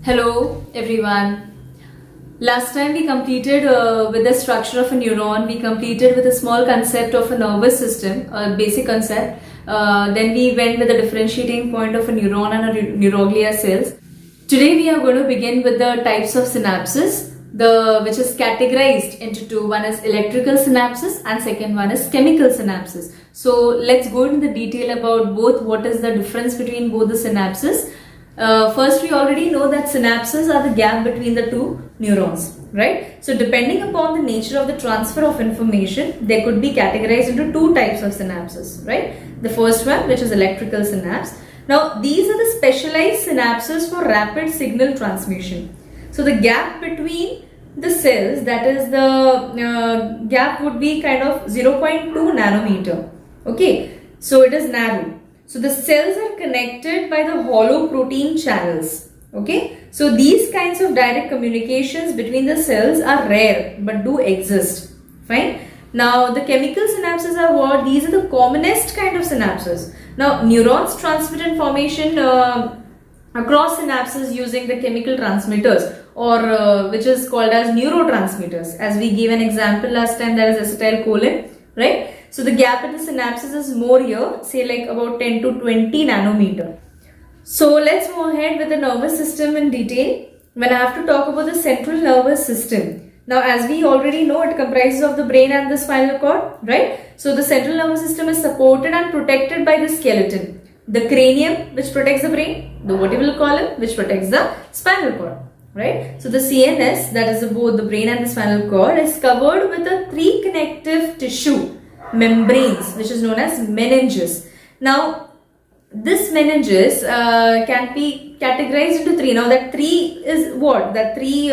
Hello everyone. Last time we completed with the structure of a neuron, we completed with a small concept of a nervous system, a basic concept. Then we went with the differentiating point of a neuron and a neuroglia cells. Today we are going to begin with the types of synapses, which is categorized into two. One is electrical synapses and second one is chemical synapses. So let's go into the detail about both. What is the difference between both the synapses? First, we already know that synapses are the gap between the two neurons, right? So depending upon the nature of the transfer of information, they could be categorized into two types of synapses, right? The first one, which is electrical synapse. Now, these are the specialized synapses for rapid signal transmission. So the gap between the cells, that is the gap would be kind of 0.2 nanometer, okay? So it is narrow. So the cells are connected by the hollow protein channels, okay? So these kinds of direct communications between the cells are rare but do exist, fine? Now the chemical synapses are what? These are the commonest kind of synapses. Now neurons transmit information across synapses using the chemical transmitters or which is called as neurotransmitters. As we gave an example last time, that is acetylcholine, right? So the gap in the synapses is more here, say like about 10 to 20 nanometer. So let's move ahead with the nervous system in detail. When I have to talk about the central nervous system, now as we already know, it comprises of the brain and the spinal cord, right? So the central nervous system is supported and protected by the skeleton. The cranium, which protects the brain, the vertebral column, which protects the spinal cord, right? So the CNS, that is both the brain and the spinal cord, is covered with a three connective tissue membranes, which is known as meninges. Now this meninges can be categorized into three. Now that three is what? That three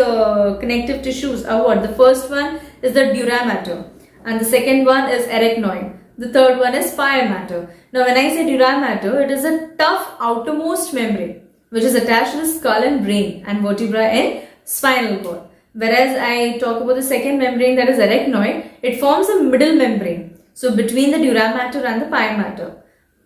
connective tissues are what? The first one is the dura mater, and the second one is arytenoid. The third one is pia mater. Now when I say dura mater, it is a tough outermost membrane which is attached to the skull and brain and vertebra and spinal cord. Whereas I talk about the second membrane, that is arytenoid, it forms a middle membrane. So between the dura mater and the pia mater.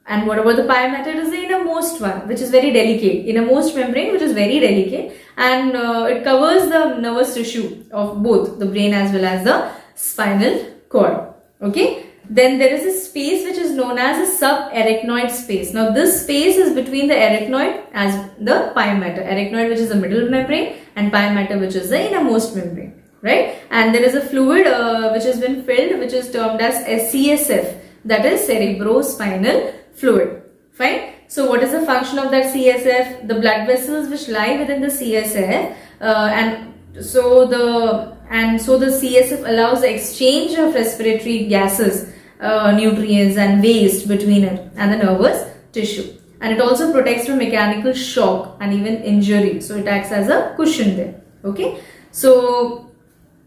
And what about the pia mater? It is the innermost one, which is very delicate. Innermost membrane, which is very delicate, and it covers the nervous tissue of both the brain as well as the spinal cord. Okay. Then there is a space which is known as a subarytenoid space. Now this space is between the arytenoid as the pia mater. Arytenoid, which is the middle membrane, and pia mater, which is the innermost membrane, right? And there is a fluid which has been filled, which is termed as CSF, that is cerebrospinal fluid, fine? So what is the function of that CSF? The blood vessels which lie within the CSF and so the CSF allows the exchange of respiratory gases, nutrients and waste between it and the nervous tissue, and it also protects from mechanical shock and even injury. So it acts as a cushion there, okay? So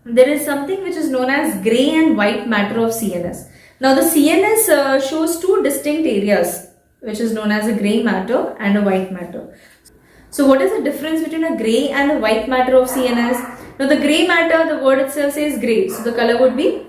there is something which is known as grey and white matter of CNS. Now the CNS shows two distinct areas, which is known as a grey matter and a white matter. So what is the difference between a grey and a white matter of CNS? Now the grey matter, the word itself says grey, so the color would be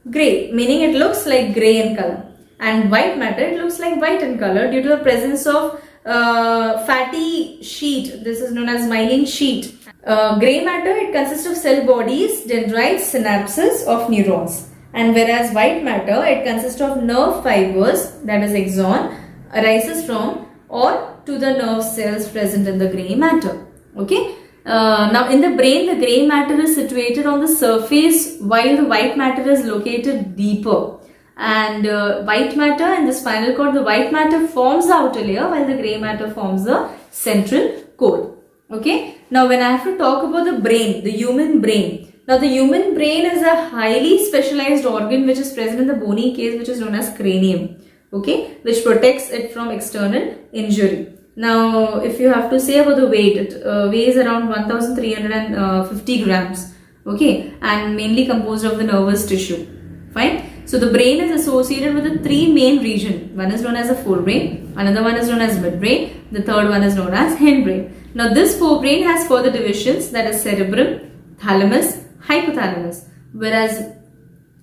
grey, meaning it looks like grey in color. And white matter, it looks like white in color due to the presence of fatty sheet. This is known as myelin sheet. Grey matter, it consists of cell bodies, dendrites, synapses of neurons. And whereas white matter, it consists of nerve fibers, that is axon, arises from or to the nerve cells present in the grey matter. Okay. Now in the brain, the grey matter is situated on the surface while the white matter is located deeper. And white matter in the spinal cord, the white matter forms the outer layer while the grey matter forms the central core. Okay. Now when I have to talk about the brain, the human brain. Now the human brain is a highly specialized organ which is present in the bony case, which is known as cranium, okay, which protects it from external injury. Now if you have to say about the weight, it weighs around 1350 grams, okay, and mainly composed of the nervous tissue, fine. So the brain is associated with the three main regions. One is known as the forebrain, another one is known as midbrain, the third one is known as hindbrain. Now this forebrain has further divisions, that is cerebrum, thalamus, hypothalamus, whereas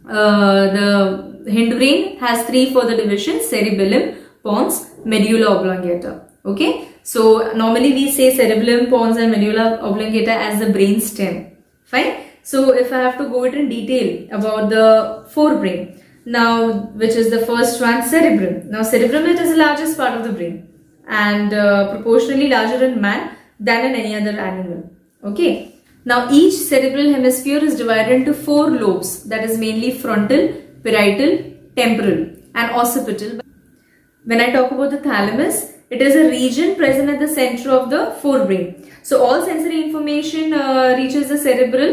the hindbrain has three further divisions: cerebellum, pons, medulla oblongata. Okay, So normally we say cerebellum, pons and medulla oblongata as the brain stem. Fine. So if I have to go into detail about the forebrain, now which is the first one, cerebrum. Now cerebrum, it is the largest part of the brain and proportionally larger in man than in any other animal. Okay. Now each cerebral hemisphere is divided into 4 lobes, that is mainly frontal, parietal, temporal and occipital. When I talk about the thalamus, it is a region present at the center of the forebrain. So all sensory information reaches the cerebral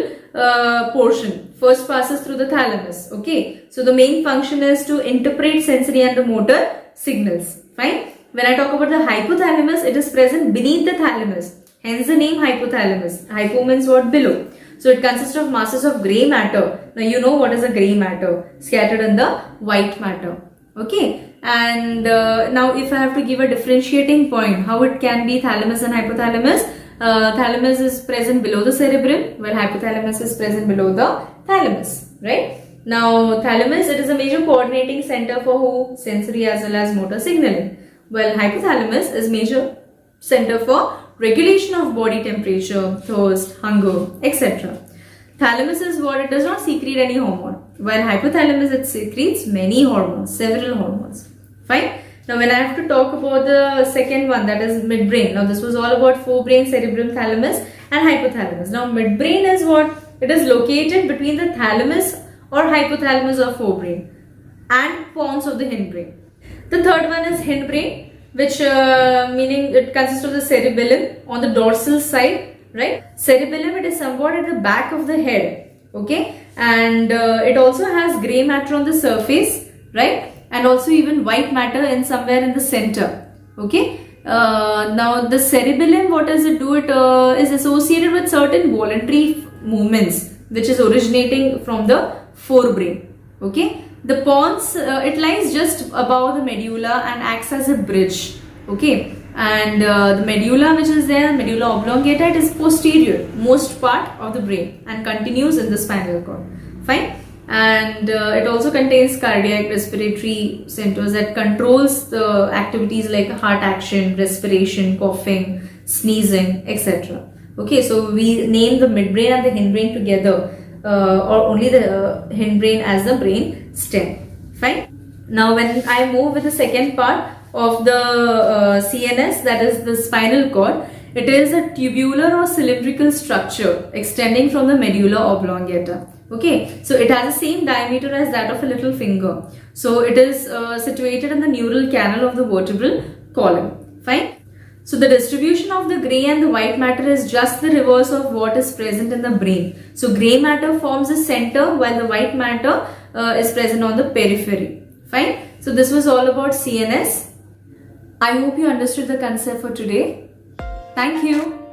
portion. First passes through the thalamus. Okay. So the main function is to interpret sensory and the motor signals. Fine. When I talk about the hypothalamus, it is present beneath the thalamus. Hence the name hypothalamus. Hypo means what? Below. So it consists of masses of grey matter. Now you know what is a grey matter? Scattered in the white matter. Okay. And now if I have to give a differentiating point, how it can be thalamus and hypothalamus, thalamus is present below the cerebrum, while hypothalamus is present below the thalamus, right? Now thalamus, it is a major coordinating center for who? Sensory as well as motor signaling, while hypothalamus is major center for regulation of body temperature, thirst, hunger, etc. Thalamus is what? It does not secrete any hormone, while hypothalamus, it secretes many hormones, several hormones. Fine. Now when I have to talk about the second one, that is midbrain. Now this was all about forebrain, cerebrum, thalamus and hypothalamus. Now midbrain is what? It is located between the thalamus or hypothalamus of forebrain and pons of the hindbrain. The third one is hindbrain, which meaning it consists of the cerebellum on the dorsal side, right? Cerebellum, it is somewhat at the back of the head, okay? And it also has grey matter on the surface, right? And also even white matter in somewhere in the center, okay? Now the cerebellum, what does it do? It is associated with certain voluntary movements which is originating from the forebrain, okay? The pons, it lies just above the medulla and acts as a bridge, okay? And the medulla which is there, medulla oblongata, it is posterior, most part of the brain and continues in the spinal cord, fine? And it also contains cardiac respiratory centers that controls the activities like heart action, respiration, coughing, sneezing, etc. Okay, so we name the midbrain and the hindbrain together or only the hindbrain as the brain stem. Fine. Now when I move with the second part of the CNS, that is the spinal cord, it is a tubular or cylindrical structure extending from the medulla oblongata. Okay, so it has the same diameter as that of a little finger. So it is situated in the neural canal of the vertebral column. Fine. So the distribution of the grey and the white matter is just the reverse of what is present in the brain. So grey matter forms the center while the white matter is present on the periphery. Fine. So this was all about CNS. I hope you understood the concept for today. Thank you.